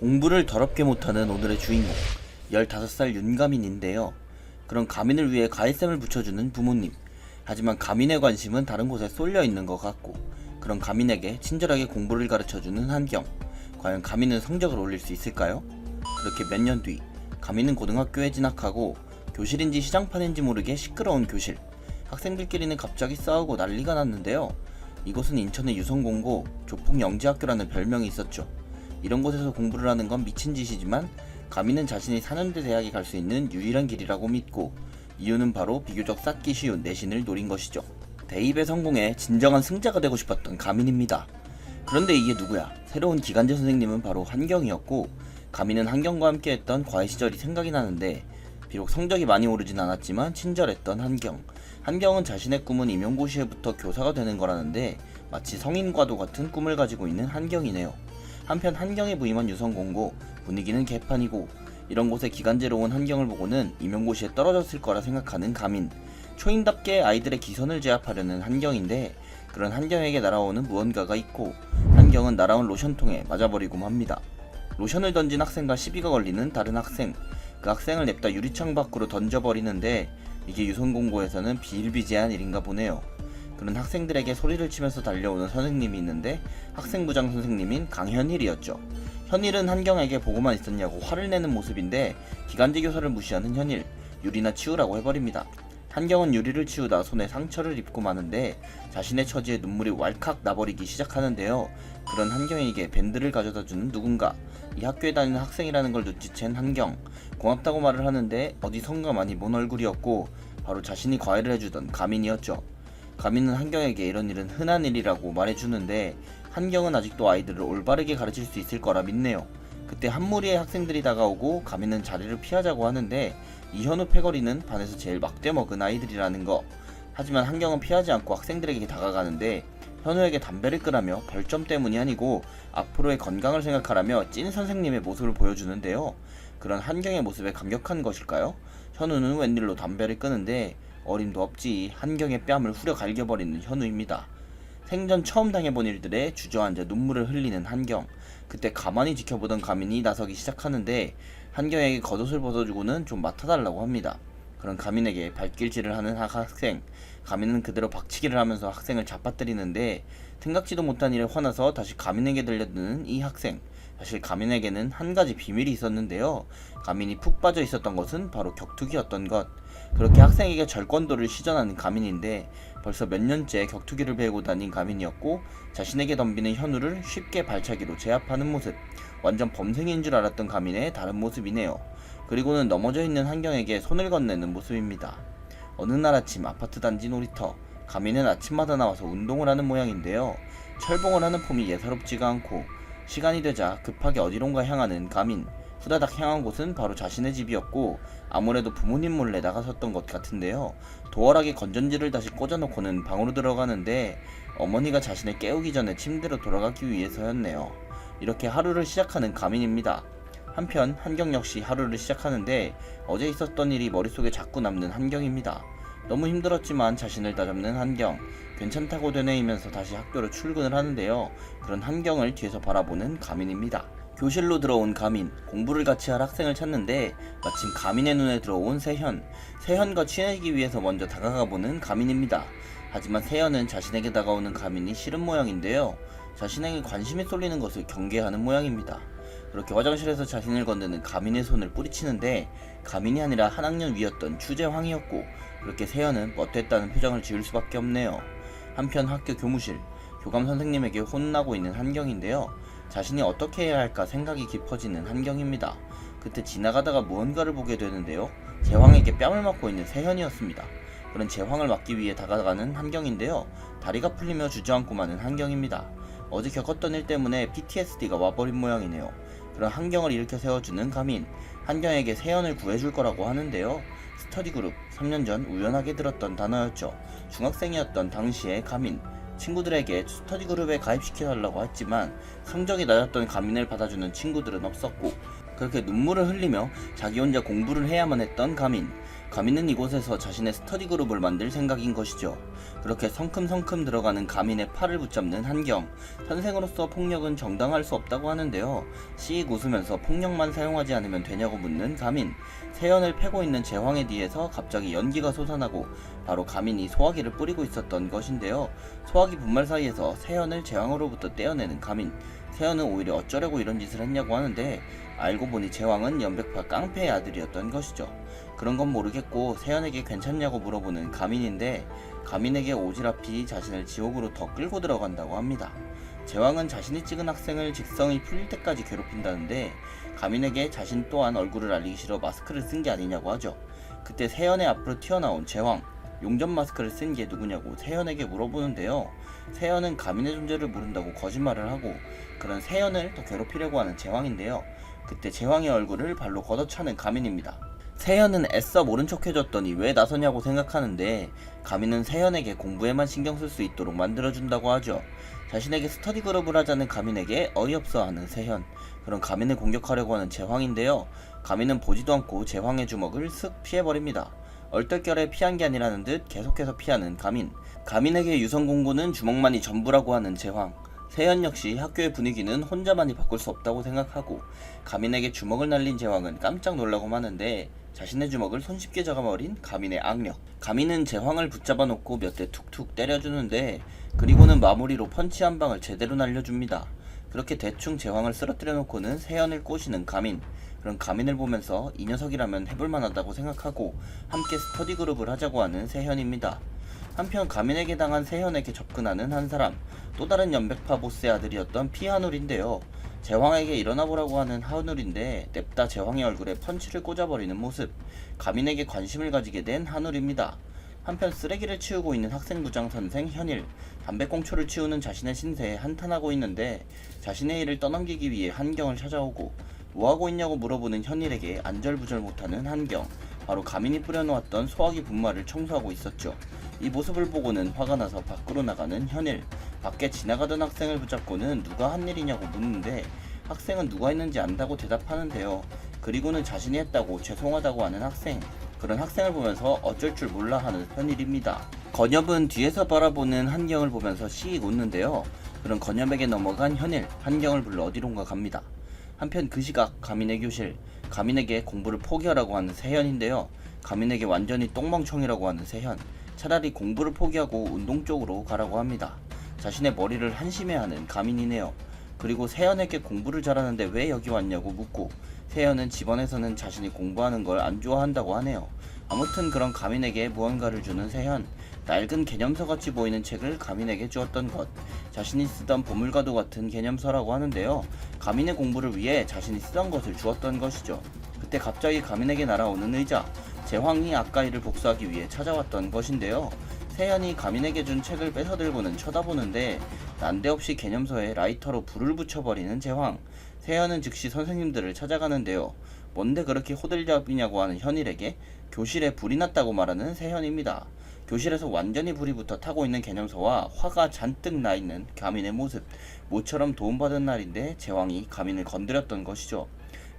공부를 더럽게 못하는 오늘의 주인공 15살 윤가민인데요. 그런 가민을 위해 가위쌤을 붙여주는 부모님. 하지만 가민의 관심은 다른 곳에 쏠려 있는 것 같고, 그런 가민에게 친절하게 공부를 가르쳐주는 한경. 과연 가민은 성적을 올릴 수 있을까요? 그렇게 몇 년 뒤, 가민은 고등학교에 진학하고 교실인지 시장판인지 모르게 시끄러운 교실. 학생들끼리는 갑자기 싸우고 난리가 났는데요. 이곳은 인천의 유성공고 조폭영재학교라는 별명이 있었죠. 이런 곳에서 공부를 하는 건 미친 짓이지만 가민은 자신이 4년제 대학에 갈 수 있는 유일한 길이라고 믿고, 이유는 바로 비교적 쌓기 쉬운 내신을 노린 것이죠. 대입에 성공해 진정한 승자가 되고 싶었던 가민입니다. 그런데 이게 누구야? 새로운 기간제 선생님은 바로 한경이었고, 가민은 한경과 함께 했던 과외 시절이 생각이 나는데, 비록 성적이 많이 오르진 않았지만 친절했던 한경. 한경은 자신의 꿈은 임용고시에부터 교사가 되는 거라는데 마치 성인과도 같은 꿈을 가지고 있는 한경이네요. 한편 한경에 부임한 유성공고, 분위기는 개판이고, 이런 곳에 기간제로 온 한경을 보고는 임용고시에 떨어졌을 거라 생각하는 가민. 초인답게 아이들의 기선을 제압하려는 한경인데, 그런 한경에게 날아오는 무언가가 있고, 한경은 날아온 로션통에 맞아버리고 맙니다. 로션을 던진 학생과 시비가 걸리는 다른 학생. 그 학생을 냅다 유리창 밖으로 던져버리는데, 이게 유성공고에서는 비일비재한 일인가 보네요. 그런 학생들에게 소리를 치면서 달려오는 선생님이 있는데, 학생부장 선생님인 강현일이었죠. 현일은 한경에게 보고만 있었냐고 화를 내는 모습인데, 기간제 교사를 무시하는 현일, 유리나 치우라고 해버립니다. 한경은 유리를 치우다 손에 상처를 입고 마는데 자신의 처지에 눈물이 왈칵 나버리기 시작하는데요. 그런 한경에게 밴드를 가져다주는 누군가. 이 학교에 다니는 학생이라는 걸 눈치챈 한경. 고맙다고 말을 하는데 어디선가 많이 본 얼굴이었고, 바로 자신이 과외를 해주던 가민이었죠. 가민은 한경에게 이런 일은 흔한 일이라고 말해주는데, 한경은 아직도 아이들을 올바르게 가르칠 수 있을 거라 믿네요. 그때 한 무리의 학생들이 다가오고 가민은 자리를 피하자고 하는데, 이현우 패거리는 반에서 제일 막대 먹은 아이들이라는 거. 하지만 한경은 피하지 않고 학생들에게 다가가는데, 현우에게 담배를 끄라며 벌점 때문이 아니고 앞으로의 건강을 생각하라며 찐 선생님의 모습을 보여주는데요. 그런 한경의 모습에 감격한 것일까요? 현우는 웬일로 담배를 끄는데, 어림도 없지 한경의 뺨을 후려 갈겨버리는 현우입니다. 생전 처음 당해본 일들에 주저앉아 눈물을 흘리는 한경. 그때 가만히 지켜보던 가민이 나서기 시작하는데, 한경에게 겉옷을 벗어주고는 좀 맡아달라고 합니다. 그런 가민에게 발길질을 하는 학생. 가민은 그대로 박치기를 하면서 학생을 잡아뜨리는데, 생각지도 못한 일에 화나서 다시 가민에게 들려드는 이 학생. 사실 가민에게는 한 가지 비밀이 있었는데요. 가민이 푹 빠져 있었던 것은 바로 격투기였던 것. 그렇게 학생에게 절권도를 시전하는 가민인데, 벌써 몇 년째 격투기를 배우고 다닌 가민이었고, 자신에게 덤비는 현우를 쉽게 발차기로 제압하는 모습. 완전 범생인 줄 알았던 가민의 다른 모습이네요. 그리고는 넘어져 있는 한경에게 손을 건네는 모습입니다. 어느 날 아침 아파트 단지 놀이터. 가민은 아침마다 나와서 운동을 하는 모양인데요. 철봉을 하는 폼이 예사롭지가 않고, 시간이 되자 급하게 어디론가 향하는 가민. 후다닥 향한 곳은 바로 자신의 집이었고, 아무래도 부모님 몰래 나가셨던 것 같은데요. 도어락에 건전지를 다시 꽂아놓고는 방으로 들어가는데, 어머니가 자신을 깨우기 전에 침대로 돌아가기 위해서였네요. 이렇게 하루를 시작하는 가민입니다. 한편 한경 역시 하루를 시작하는데, 어제 있었던 일이 머릿속에 자꾸 남는 한경입니다. 너무 힘들었지만 자신을 다잡는 한경. 괜찮다고 되뇌이면서 다시 학교로 출근을 하는데요. 그런 한경을 뒤에서 바라보는 가민입니다. 교실로 들어온 가민. 공부를 같이 할 학생을 찾는데, 마침 가민의 눈에 들어온 세현. 세현과 친해지기 위해서 먼저 다가가보는 가민입니다. 하지만 세현은 자신에게 다가오는 가민이 싫은 모양인데요. 자신에게 관심이 쏠리는 것을 경계하는 모양입니다. 그렇게 화장실에서 자신을 건드는 가민의 손을 뿌리치는데, 가민이 아니라 한 학년 위였던 추재황이었고, 그렇게 세현은 뭣됐다는 표정을 지을 수밖에 없네요. 한편 학교 교무실. 교감 선생님에게 혼나고 있는 한경인데요. 자신이 어떻게 해야 할까 생각이 깊어지는 한경입니다. 그때 지나가다가 무언가를 보게 되는데요. 재황에게 뺨을 맞고 있는 세현이었습니다. 그런 재황을 막기 위해 다가가는 한경인데요. 다리가 풀리며 주저앉고 마는 한경입니다. 어제 겪었던 일 때문에 PTSD가 와버린 모양이네요. 그런 한경을 일으켜 세워주는 가민. 한경에게 세연을 구해줄 거라고 하는데요. 스터디그룹. 3년 전 우연하게 들었던 단어였죠. 중학생이었던 당시의 가민. 친구들에게 스터디그룹에 가입시켜달라고 했지만 성적이 낮았던 가민을 받아주는 친구들은 없었고, 그렇게 눈물을 흘리며 자기 혼자 공부를 해야만 했던 가민. 가민은 이곳에서 자신의 스터디 그룹을 만들 생각인 것이죠. 그렇게 성큼성큼 들어가는 가민의 팔을 붙잡는 한경. 선생으로서 폭력은 정당할 수 없다고 하는데요. 씩 웃으면서 폭력만 사용하지 않으면 되냐고 묻는 가민. 세연을 패고 있는 제황에 뒤에서 갑자기 연기가 솟아나고 바로 가민이 소화기를 뿌리고 있었던 것인데요. 소화기 분말 사이에서 세연을 제황으로부터 떼어내는 가민. 세연은 오히려 어쩌려고 이런 짓을 했냐고 하는데 알고 보니 제황은 연백파 깡패의 아들이었던 것이죠. 그런 건 모르겠고 세연에게 괜찮냐고 물어보는 가민인데 가민에게 오지랖이 자신을 지옥으로 더 끌고 들어간다고 합니다. 제왕은 자신이 찍은 학생을 직성이 풀릴 때까지 괴롭힌다는데 가민에게 자신 또한 얼굴을 알리기 싫어 마스크를 쓴 게 아니냐고 하죠. 그때 세연의 앞으로 튀어나온 제왕, 용접 마스크를 쓴 게 누구냐고 세연에게 물어보는데요. 세연은 가민의 존재를 모른다고 거짓말을 하고 그런 세연을 더 괴롭히려고 하는 제왕인데요. 그때 제왕의 얼굴을 발로 걷어차는 가민입니다. 세연은 애써 모른 척 해줬더니 왜 나서냐고 생각하는데 가민은 세연에게 공부에만 신경 쓸 수 있도록 만들어준다고 하죠. 자신에게 스터디 그룹을 하자는 가민에게 어이없어하는 세연. 그런 가민을 공격하려고 하는 제황인데요. 가민은 보지도 않고 제황의 주먹을 슥 피해버립니다. 얼떨결에 피한 게 아니라는 듯 계속해서 피하는 가민. 가민에게 유성공고는 주먹만이 전부라고 하는 제황. 세연 역시 학교의 분위기는 혼자만이 바꿀 수 없다고 생각하고 가민에게 주먹을 날린 제황은 깜짝 놀라고 마는데 자신의 주먹을 손쉽게 잡아버린 가민의 악력. 가민은 제황을 붙잡아 놓고 몇 대 툭툭 때려주는데 그리고는 마무리로 펀치 한 방을 제대로 날려줍니다. 그렇게 대충 제황을 쓰러뜨려 놓고는 세연을 꼬시는 가민. 그런 가민을 보면서 이 녀석이라면 해볼만하다고 생각하고 함께 스터디 그룹을 하자고 하는 세현입니다. 한편 가민에게 당한 세현에게 접근하는 한 사람, 또 다른 연백파 보스의 아들이었던 피하눌인데요. 제황에게 일어나보라고 하는 하누리인데 냅다 제황의 얼굴에 펀치를 꽂아버리는 모습. 가민에게 관심을 가지게 된 하누리입니다. 한편 쓰레기를 치우고 있는 학생부장 선생 현일, 담배꽁초를 치우는 자신의 신세에 한탄하고 있는데 자신의 일을 떠넘기기 위해 한경을 찾아오고 뭐하고 있냐고 물어보는 현일에게 안절부절 못하는 한경. 바로 가민이 뿌려놓았던 소화기 분말을 청소하고 있었죠. 이 모습을 보고는 화가 나서 밖으로 나가는 현일. 밖에 지나가던 학생을 붙잡고는 누가 한 일이냐고 묻는데 학생은 누가 했는지 안다고 대답하는데요. 그리고는 자신이 했다고 죄송하다고 하는 학생. 그런 학생을 보면서 어쩔 줄 몰라 하는 현일입니다. 건엽은 뒤에서 바라보는 한경을 보면서 씩 웃는데요. 그런 건엽에게 넘어간 현일, 한경을 불러 어디론가 갑니다. 한편 그 시각 가민의 교실, 가민에게 공부를 포기하라고 하는 세현인데요. 가민에게 완전히 똥멍청이라고 하는 세현. 차라리 공부를 포기하고 운동 쪽으로 가라고 합니다. 자신의 머리를 한심해하는 가민이네요. 그리고 세현에게 공부를 잘하는데 왜 여기 왔냐고 묻고 세현은 집안에서는 자신이 공부하는 걸 안 좋아한다고 하네요. 아무튼 그런 가민에게 무언가를 주는 세현. 낡은 개념서같이 보이는 책을 가민에게 주었던 것. 자신이 쓰던 보물과도 같은 개념서라고 하는데요. 가민의 공부를 위해 자신이 쓰던 것을 주었던 것이죠. 그때 갑자기 가민에게 날아오는 의자. 제황이 아까 일을 복수하기 위해 찾아왔던 것인데요. 세현이 가민에게 준 책을 뺏어들고는 쳐다보는데 난데없이 개념서에 라이터로 불을 붙여버리는 제황. 세현은 즉시 선생님들을 찾아가는데요. 뭔데 그렇게 호들갑이냐고 하는 현일에게 교실에 불이 났다고 말하는 세현입니다. 교실에서 완전히 불이 붙어 타고 있는 개념서와 화가 잔뜩 나 있는 가민의 모습. 모처럼 도움받은 날인데 제황이 가민을 건드렸던 것이죠.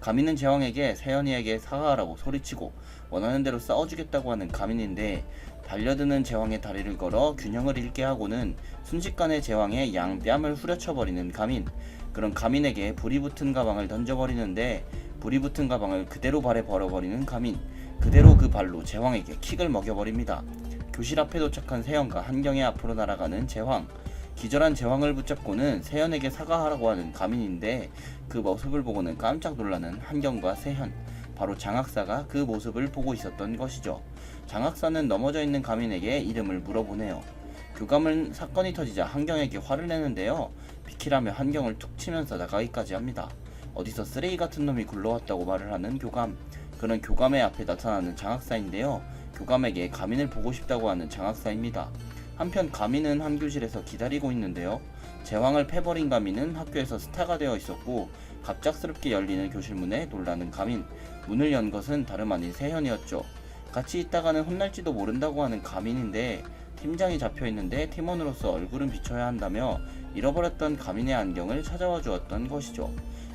가민은 제황에게 세현이에게 사과하라고 소리치고 원하는 대로 싸워주겠다고 하는 가민인데 달려드는 제황의 다리를 걸어 균형을 잃게 하고는 순식간에 제황의 양 뺨을 후려쳐버리는 가민. 그런 가민에게 불이 붙은 가방을 던져버리는데 불이 붙은 가방을 그대로 발에 벌어버리는 가민. 그대로 그 발로 제황에게 킥을 먹여버립니다. 교실 앞에 도착한 세연과 한경의 앞으로 날아가는 제황. 기절한 제황을 붙잡고는 세연에게 사과하라고 하는 가민인데 그 모습을 보고는 깜짝 놀라는 한경과 세현. 바로 장학사가 그 모습을 보고 있었던 것이죠. 장학사는 넘어져 있는 가민에게 이름을 물어보네요. 교감은 사건이 터지자 한경에게 화를 내는데요. 비키라며 한경을 툭 치면서 나가기까지 합니다. 어디서 쓰레기 같은 놈이 굴러왔다고 말을 하는 교감. 그런 교감의 앞에 나타나는 장학사인데요. 교감에게 가민을 보고 싶다고 하는 장학사입니다. 한편 가민은 한 교실에서 기다리고 있는데요. 제황을 패버린 가민은 학교에서 스타가 되어 있었고 갑작스럽게 열리는 교실 문에 놀라는 가민. 문을 연 것은 다름 아닌 세현이었죠. 같이 있다가는 혼날지도 모른다고 하는 가민인데 팀장이 잡혀있는데 팀원으로서 얼굴은 비춰야 한다며 잃어버렸던 가민의 안경을 찾아와 주었던 것이죠.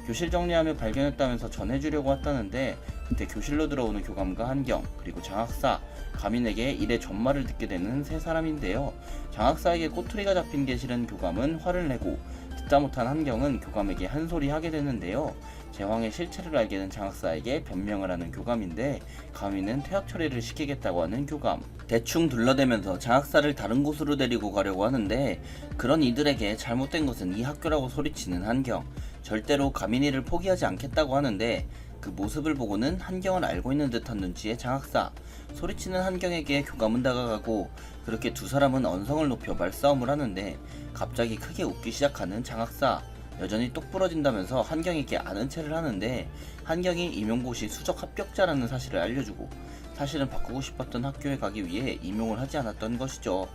교실 정리하며 발견했다면서 전해주려고 왔다는데 그때 교실로 들어오는 교감과 한경 그리고 장학사, 가민에게 일의 전말을 듣게 되는 세 사람인데요. 장학사에게 꼬투리가 잡힌 게 싫은 교감은 화를 내고 듣다 못한 한경은 교감에게 한 소리 하게 되는데요. 제왕의 실체를 알게 된 장학사에게 변명을 하는 교감인데 가민은 퇴학 처리를 시키겠다고 하는 교감. 대충 둘러대면서 장학사를 다른 곳으로 데리고 가려고 하는데 그런 이들에게 잘못된 것은 이 학교라고 소리치는 한경. 절대로 가민이를 포기하지 않겠다고 하는데 그 모습을 보고는 한경을 알고 있는 듯한 눈치의 장학사. 소리치는 한경에게 교감은 다가가고 그렇게 두 사람은 언성을 높여 말싸움을 하는데 갑자기 크게 웃기 시작하는 장학사. 여전히 똑부러진다면서 한경에게 아는 체를 하는데 한경이 임용고시 수석 합격자라는 사실을 알려주고 사실은 바꾸고 싶었던 학교에 가기 위해 임용을 하지 않았던 것이죠.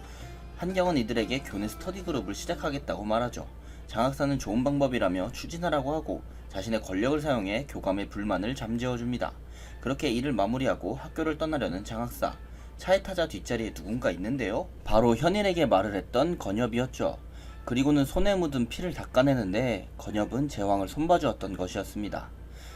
한경은 이들에게 교내 스터디 그룹을 시작하겠다고 말하죠. 장학사는 좋은 방법이라며 추진하라고 하고 자신의 권력을 사용해 교감의 불만을 잠재워줍니다. 그렇게 일을 마무리하고 학교를 떠나려는 장학사. 차에 타자 뒷자리에 누군가 있는데요. 바로 현일에게 말을 했던 건엽이었죠. 그리고는 손에 묻은 피를 닦아내는데 건엽은 제왕을 손봐주었던 것이었습니다.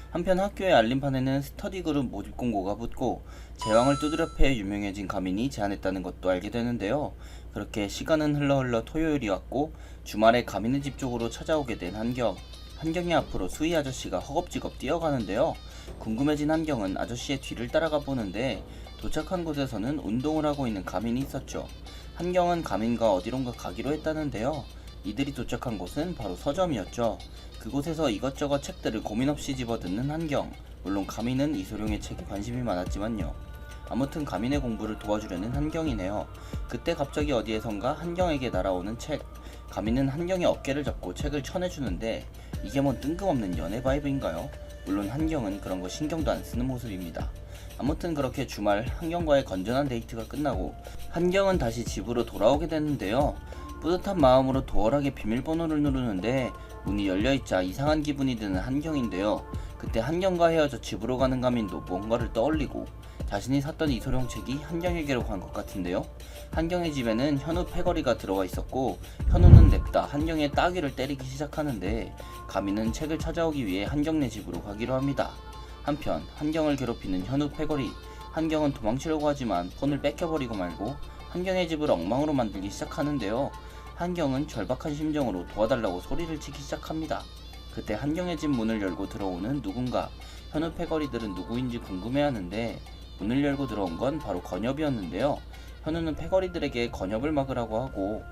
한편 학교의 알림판에는 스터디 그룹 모집 공고가 붙고 제왕을 두드려 패 유명해진 가민이 제안했다는 것도 알게 되는데요. 그렇게 시간은 흘러 토요일이 왔고 주말에 가민의 집 쪽으로 찾아오게 된 한경. 한경이 앞으로 수희 아저씨가 허겁지겁 뛰어가는데요. 궁금해진 한경은 아저씨의 뒤를 따라가 보는데 도착한 곳에서는 운동을 하고 있는 가민이 있었죠. 한경은 가민과 어디론가 가기로 했다는데요. 이들이 도착한 곳은 바로 서점이었죠. 그곳에서 이것저것 책들을 고민 없이 집어듣는 한경. 물론 가민은 이소룡의 책에 관심이 많았지만요. 아무튼 가민의 공부를 도와주려는 한경이네요. 그때 갑자기 어디에선가 한경에게 날아오는 책. 가민은 한경의 어깨를 잡고 책을 쳐내주는데 이게 뭔 뜬금없는 연애 바이브인가요? 물론 한경은 그런 거 신경도 안 쓰는 모습입니다. 아무튼 그렇게 주말 한경과의 건전한 데이트가 끝나고 한경은 다시 집으로 돌아오게 되는데요. 뿌듯한 마음으로 도어락의 비밀번호를 누르는데 문이 열려있자 이상한 기분이 드는 한경인데요. 그때 한경과 헤어져 집으로 가는 가민도 뭔가를 떠올리고 자신이 샀던 이소룡 책이 한경에게로 간 것 같은데요. 한경의 집에는 현우 패거리가 들어와 있었고 현우는 냅다 한경의 따귀를 때리기 시작하는데 가민은 책을 찾아오기 위해 한경네 집으로 가기로 합니다. 한편 한경을 괴롭히는 현우 패거리. 한경은 도망치려고 하지만 폰을 뺏겨버리고 말고 한경의 집을 엉망으로 만들기 시작하는데요. 한경은 절박한 심정으로 도와달라고 소리를 치기 시작합니다. 그때 한경의 집 문을 열고 들어오는 누군가. 현우 패거리들은 누구인지 궁금해하는데 문을 열고 들어온 건 바로 건엽이었는데요. 현우는 패거리들에게 건엽을 막으라고 하고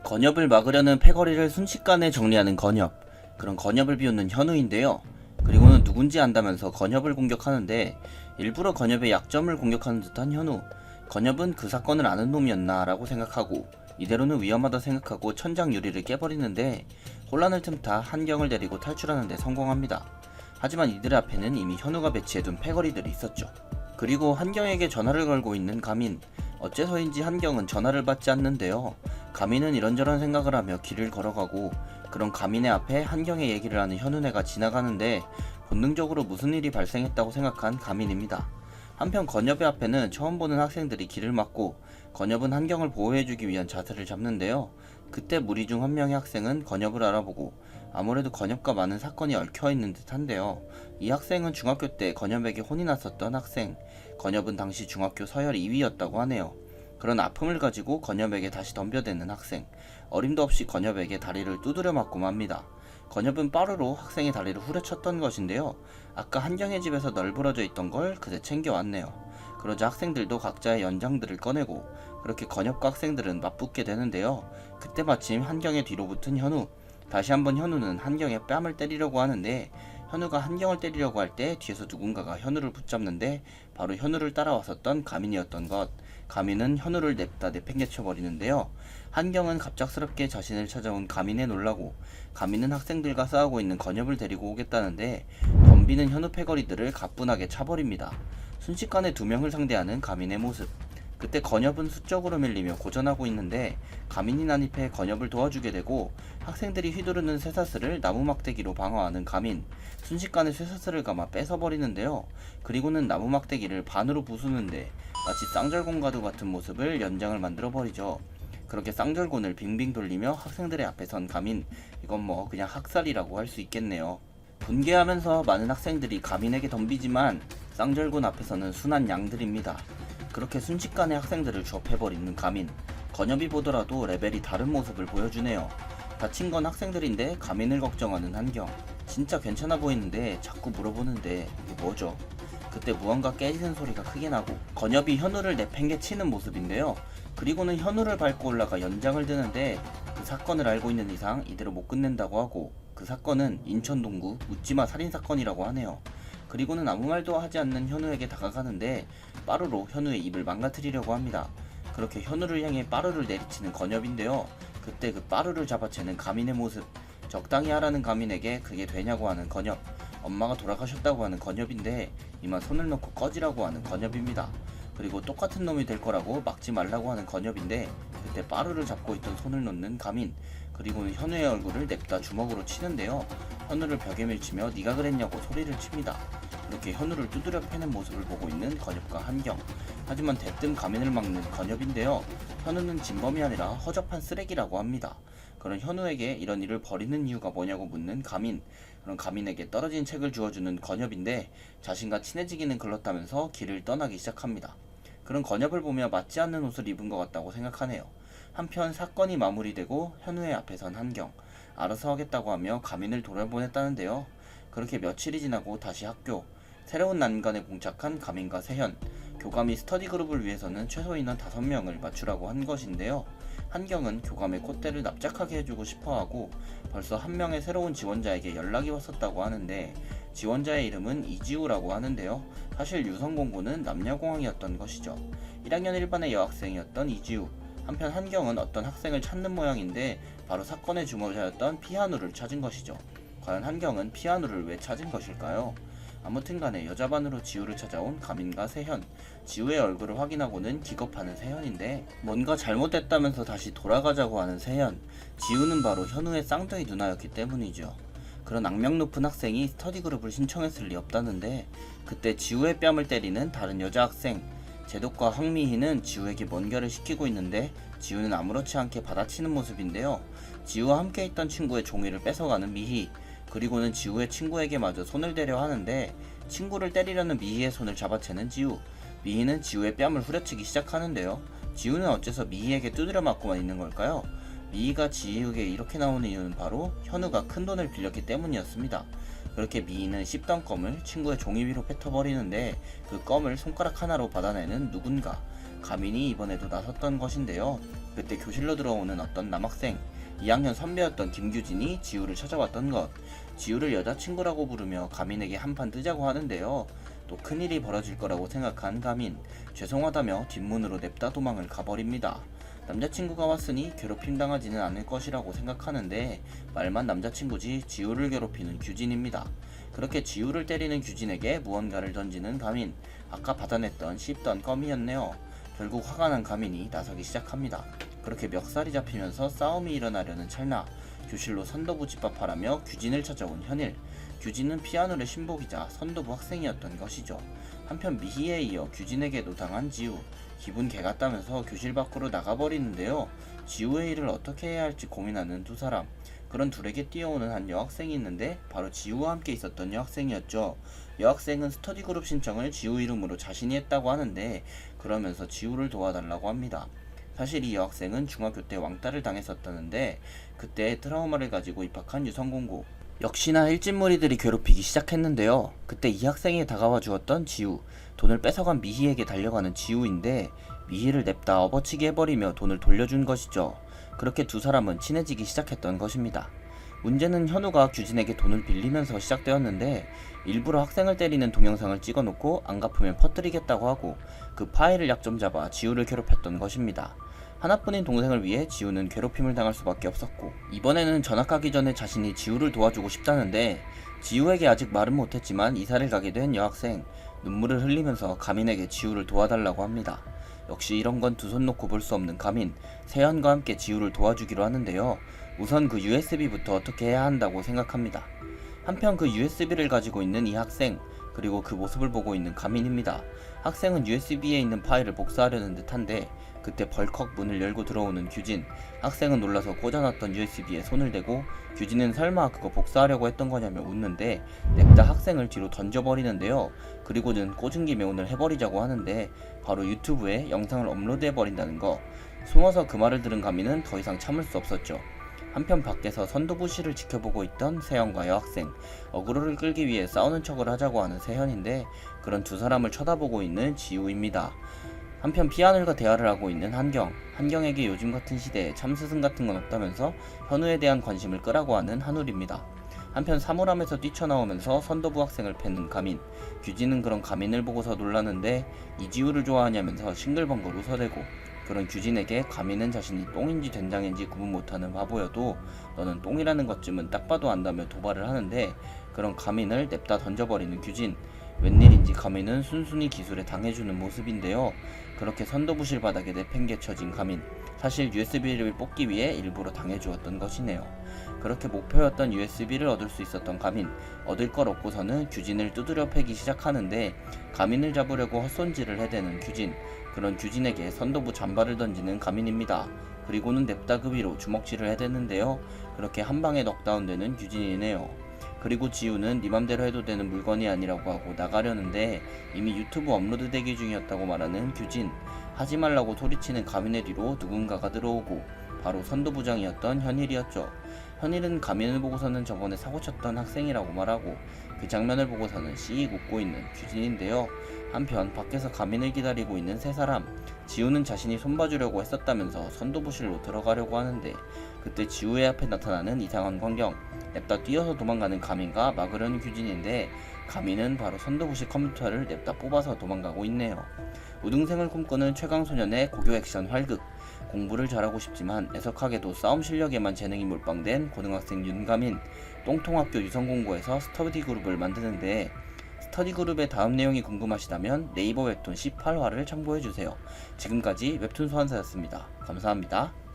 건엽을 막으려는 패거리를 순식간에 정리하는 건엽. 그런 건엽을 비웃는 현우인데요. 그리고는 누군지 안다면서 건엽을 공격하는데 일부러 건엽의 약점을 공격하는 듯한 현우. 건엽은 그 사건을 아는 놈이었나 라고 생각하고 이대로는 위험하다 생각하고 천장 유리를 깨버리는데 혼란을 틈타 한경을 데리고 탈출하는 데 성공합니다. 하지만 이들의 앞에는 이미 현우가 배치해둔 패거리들이 있었죠. 그리고 한경에게 전화를 걸고 있는 가민. 어째서인지 한경은 전화를 받지 않는데요. 가민은 이런저런 생각을 하며 길을 걸어가고 그런 가민의 앞에 한경의 얘기를 하는 현우네가 지나가는데 본능적으로 무슨 일이 발생했다고 생각한 가민입니다. 한편 건엽의 앞에는 처음 보는 학생들이 길을 막고 건엽은 한경을 보호해주기 위한 자세를 잡는데요. 그때 무리 중 한 명의 학생은 건엽을 알아보고 아무래도 건엽과 많은 사건이 얽혀있는 듯한데요. 이 학생은 중학교 때 건엽에게 혼이 났었던 학생. 건엽은 당시 중학교 서열 2위였다고 하네요. 그런 아픔을 가지고 건엽에게 다시 덤벼대는 학생. 어림도 없이 건엽에게 다리를 두드려 맞고 맙니다. 건엽은 빠르로 학생의 다리를 후려쳤던 것인데요. 아까 한경의 집에서 널브러져 있던 걸 그새 챙겨왔네요. 그러자 학생들도 각자의 연장들을 꺼내고 그렇게 건엽과 학생들은 맞붙게 되는데요. 그때 마침 한경의 뒤로 붙은 현우. 다시 한번 현우는 한경의 뺨을 때리려고 하는데 현우가 한경을 때리려고 할 때 뒤에서 누군가가 현우를 붙잡는데 바로 현우를 따라왔었던 가민이었던 것. 가민은 현우를 냅다 내팽개쳐 버리는데요. 한경은 갑작스럽게 자신을 찾아온 가민에 놀라고 가민은 학생들과 싸우고 있는 건엽을 데리고 오겠다는데 덤비는 현우 패거리들을 가뿐하게 차버립니다. 순식간에 두 명을 상대하는 가민의 모습. 그때 건엽은 수적으로 밀리며 고전하고 있는데 가민이 난입해 건엽을 도와주게 되고 학생들이 휘두르는 쇠사슬을 나무 막대기로 방어하는 가민. 순식간에 쇠사슬을 감아 뺏어버리는데요. 그리고는 나무 막대기를 반으로 부수는데 마치 쌍절곤과도 같은 모습을 연장을 만들어버리죠. 그렇게 쌍절곤을 빙빙 돌리며 학생들의 앞에 선 가민. 이건 뭐 그냥 학살이라고 할 수 있겠네요. 분개하면서 많은 학생들이 가민에게 덤비지만 쌍절곤 앞에서는 순한 양들입니다. 그렇게 순식간에 학생들을 조업해버리는 가민. 건엽이 보더라도 레벨이 다른 모습을 보여주네요. 다친 건 학생들인데 가민을 걱정하는 한경. 진짜 괜찮아 보이는데 자꾸 물어보는데 이게 뭐죠? 그때 무언가 깨지는 소리가 크게 나고 건엽이 현우를 내팽개치는 모습인데요. 그리고는 현우를 밟고 올라가 연장을 드는데 그 사건을 알고 있는 이상 이대로 못 끝낸다고 하고 그 사건은 인천 동구 묻지마 살인사건이라고 하네요. 그리고는 아무 말도 하지 않는 현우에게 다가가는데 빠루로 현우의 입을 망가뜨리려고 합니다. 그렇게 현우를 향해 빠루를 내리치는 건엽인데요. 그때 그 빠루를 잡아채는 가민의 모습. 적당히 하라는 가민에게 그게 되냐고 하는 건엽. 엄마가 돌아가셨다고 하는 건엽인데 이만 손을 놓고 꺼지라고 하는 건엽입니다. 그리고 똑같은 놈이 될 거라고 막지 말라고 하는 건엽인데 그때 빠루를 잡고 있던 손을 놓는 가민. 그리고는 현우의 얼굴을 냅다 주먹으로 치는데요. 현우를 벽에 밀치며 네가 그랬냐고 소리를 칩니다. 이렇게 현우를 두드려 패는 모습을 보고 있는 건엽과 한경. 하지만 대뜸 가민을 막는 건엽인데요. 현우는 진범이 아니라 허접한 쓰레기라고 합니다. 그런 현우에게 이런 일을 벌이는 이유가 뭐냐고 묻는 가민. 그런 가민에게 떨어진 책을 주어주는 건엽인데 자신과 친해지기는 글렀다면서 길을 떠나기 시작합니다. 그런 건엽을 보며 맞지 않는 옷을 입은 것 같다고 생각하네요. 한편 사건이 마무리되고 현우의 앞에 선 한경. 알아서 하겠다고 하며 가민을 돌아보냈다는데요. 그렇게 며칠이 지나고 다시 학교. 새로운 난간에 봉착한 가민과 세현. 교감이 스터디 그룹을 위해서는 최소 인원 5명을 맞추라고 한 것인데요. 한경은 교감의 콧대를 납작하게 해주고 싶어하고 벌써 한 명의 새로운 지원자에게 연락이 왔었다고 하는데 지원자의 이름은 이지우라고 하는데요. 사실 유성공고는 남녀공학이었던 것이죠. 1학년 1반의 여학생이었던 이지우. 한편 한경은 어떤 학생을 찾는 모양인데 바로 사건의 주모자였던 피아누를 찾은 것이죠. 과연 한경은 피아누를 왜 찾은 것일까요? 아무튼간에 여자반으로 지우를 찾아온 가민과 세현. 지우의 얼굴을 확인하고는 기겁하는 세현인데 뭔가 잘못됐다면서 다시 돌아가자고 하는 세현. 지우는 바로 현우의 쌍둥이 누나였기 때문이죠. 그런 악명 높은 학생이 스터디 그룹을 신청했을 리 없다는데 그때 지우의 뺨을 때리는 다른 여자 학생. 제독과 황미희는 지우에게 뭔가를 시키고 있는데 지우는 아무렇지 않게 받아치는 모습인데요. 지우와 함께 있던 친구의 종이를 뺏어가는 미희. 그리고는 지우의 친구에게 마저 손을 대려 하는데 친구를 때리려는 미희의 손을 잡아채는 지우. 미희는 지우의 뺨을 후려치기 시작하는데요. 지우는 어째서 미희에게 두드려 맞고만 있는 걸까요? 미희가 지우에게 이렇게 나오는 이유는 바로 현우가 큰 돈을 빌렸기 때문이었습니다. 그렇게 미희는 씹던 껌을 친구의 종이 위로 뱉어버리는데 그 껌을 손가락 하나로 받아내는 누군가. 가민이 이번에도 나섰던 것인데요. 그때 교실로 들어오는 어떤 남학생. 2학년 선배였던 김규진이 지우를 찾아왔던 것. 지우를 여자친구라고 부르며 가민에게 한판 뜨자고 하는데요. 또 큰일이 벌어질 거라고 생각한 가민. 죄송하다며 뒷문으로 냅다 도망을 가버립니다. 남자친구가 왔으니 괴롭힘 당하지는 않을 것이라고 생각하는데 말만 남자친구지 지우를 괴롭히는 규진입니다. 그렇게 지우를 때리는 규진에게 무언가를 던지는 가민. 아까 받아냈던 씹던 껌이었네요. 결국 화가 난 가민이 나서기 시작합니다. 그렇게 멱살이 잡히면서 싸움이 일어나려는 찰나 교실로 선도부 집합하라며 규진을 찾아온 현일. 규진은 피아노의 신복이자 선도부 학생이었던 것이죠. 한편 미희에 이어 규진에게도 당한 지우. 기분 개같다면서 교실 밖으로 나가버리는데요. 지우의 일을 어떻게 해야 할지 고민하는 두 사람. 그런 둘에게 뛰어오는 한 여학생이 있는데 바로 지우와 함께 있었던 여학생이었죠. 여학생은 스터디 그룹 신청을 지우 이름으로 자신이 했다고 하는데 그러면서 지우를 도와달라고 합니다. 사실 이 여학생은 중학교 때 왕따를 당했었다는데 그때 트라우마를 가지고 입학한 유성공고. 역시나 일진무리들이 괴롭히기 시작했는데요. 그때 이 학생이 다가와 주었던 지우. 돈을 뺏어간 미희에게 달려가는 지우인데 미희를 냅다 업어치기 해버리며 돈을 돌려준 것이죠. 그렇게 두 사람은 친해지기 시작했던 것입니다. 문제는 현우가 규진에게 돈을 빌리면서 시작되었는데 일부러 학생을 때리는 동영상을 찍어놓고 안 갚으면 퍼뜨리겠다고 하고 그 파일을 약점 잡아 지우를 괴롭혔던 것입니다. 하나뿐인 동생을 위해 지우는 괴롭힘을 당할 수밖에 없었고 이번에는 전학가기 전에 자신이 지우를 도와주고 싶다는데 지우에게 아직 말은 못했지만 이사를 가게 된 여학생. 눈물을 흘리면서 가민에게 지우를 도와달라고 합니다. 역시 이런 건 두 손 놓고 볼 수 없는 가민. 세현과 함께 지우를 도와주기로 하는데요. 우선 그 USB부터 어떻게 해야 한다고 생각합니다. 한편 그 USB를 가지고 있는 이 학생, 그리고 그 모습을 보고 있는 가민입니다. 학생은 USB에 있는 파일을 복사하려는 듯한데 그때 벌컥 문을 열고 들어오는 규진. 학생은 놀라서 꽂아놨던 USB에 손을 대고 규진은 설마 그거 복사하려고 했던 거냐며 웃는데 냅다 학생을 뒤로 던져버리는데요. 그리고는 꽂은 김에 오늘 해버리자고 하는데 바로 유튜브에 영상을 업로드해버린다는 거. 숨어서 그 말을 들은 가민은 더 이상 참을 수 없었죠. 한편 밖에서 선도부 씨를 지켜보고 있던 세연과 여학생, 어그로를 끌기 위해 싸우는 척을 하자고 하는 세현인데 그런 두 사람을 쳐다보고 있는 지우입니다. 한편 피아놀과 대화를 하고 있는 한경에게 요즘 같은 시대에 참스승 같은 건 없다면서 현우에 대한 관심을 끄라고 하는 한울입니다. 한편 사물함에서 뛰쳐나오면서 선도부 학생을 패는 가민, 규진은 그런 가민을 보고서 놀라는데 이지우를 좋아하냐면서 싱글벙글 웃어대고 그런 규진에게 가민은 자신이 똥인지 된장인지 구분 못하는 바보여도 너는 똥이라는 것쯤은 딱 봐도 안다며 도발을 하는데 그런 가민을 냅다 던져버리는 규진. 웬일인지 가민은 순순히 기술에 당해주는 모습인데요. 그렇게 선도부실 바닥에 내팽개쳐진 가민. 사실 USB를 뽑기 위해 일부러 당해주었던 것이네요. 그렇게 목표였던 USB를 얻을 수 있었던 가민. 얻을 걸 얻고서는 규진을 두드려 패기 시작하는데 가민을 잡으려고 헛손질을 해대는 규진. 그런 규진에게 선도부 잠바를 던지는 가민입니다. 그리고는 냅다 그 위로 주먹질을 해대는데요. 그렇게 한방에 넉다운되는 규진이네요. 그리고 지우는 네 맘대로 해도 되는 물건이 아니라고 하고 나가려는데 이미 유튜브 업로드 대기 중이었다고 말하는 규진. 하지 말라고 소리치는 가민의 뒤로 누군가가 들어오고 바로 선도부장이었던 현일이었죠. 현일은 가민을 보고서는 저번에 사고쳤던 학생이라고 말하고 그 장면을 보고서는 씩 웃고 있는 규진인데요. 한편 밖에서 가민을 기다리고 있는 세 사람. 지우는 자신이 손봐주려고 했었다면서 선도부실로 들어가려고 하는데 그때 지우의 앞에 나타나는 이상한 광경. 냅다 뛰어서 도망가는 가민과 막으려는 규진인데 가민은 바로 선도부실 컴퓨터를 냅다 뽑아서 도망가고 있네요. 우등생을 꿈꾸는 최강소년의 고교 액션 활극. 공부를 잘하고 싶지만 애석하게도 싸움 실력에만 재능이 몰빵된 고등학생 윤가민. 똥통학교 유성공고에서 스터디 그룹을 만드는데 스터디 그룹의 다음 내용이 궁금하시다면 네이버 웹툰 18화를 참고해주세요. 지금까지 웹툰 소환사였습니다. 감사합니다.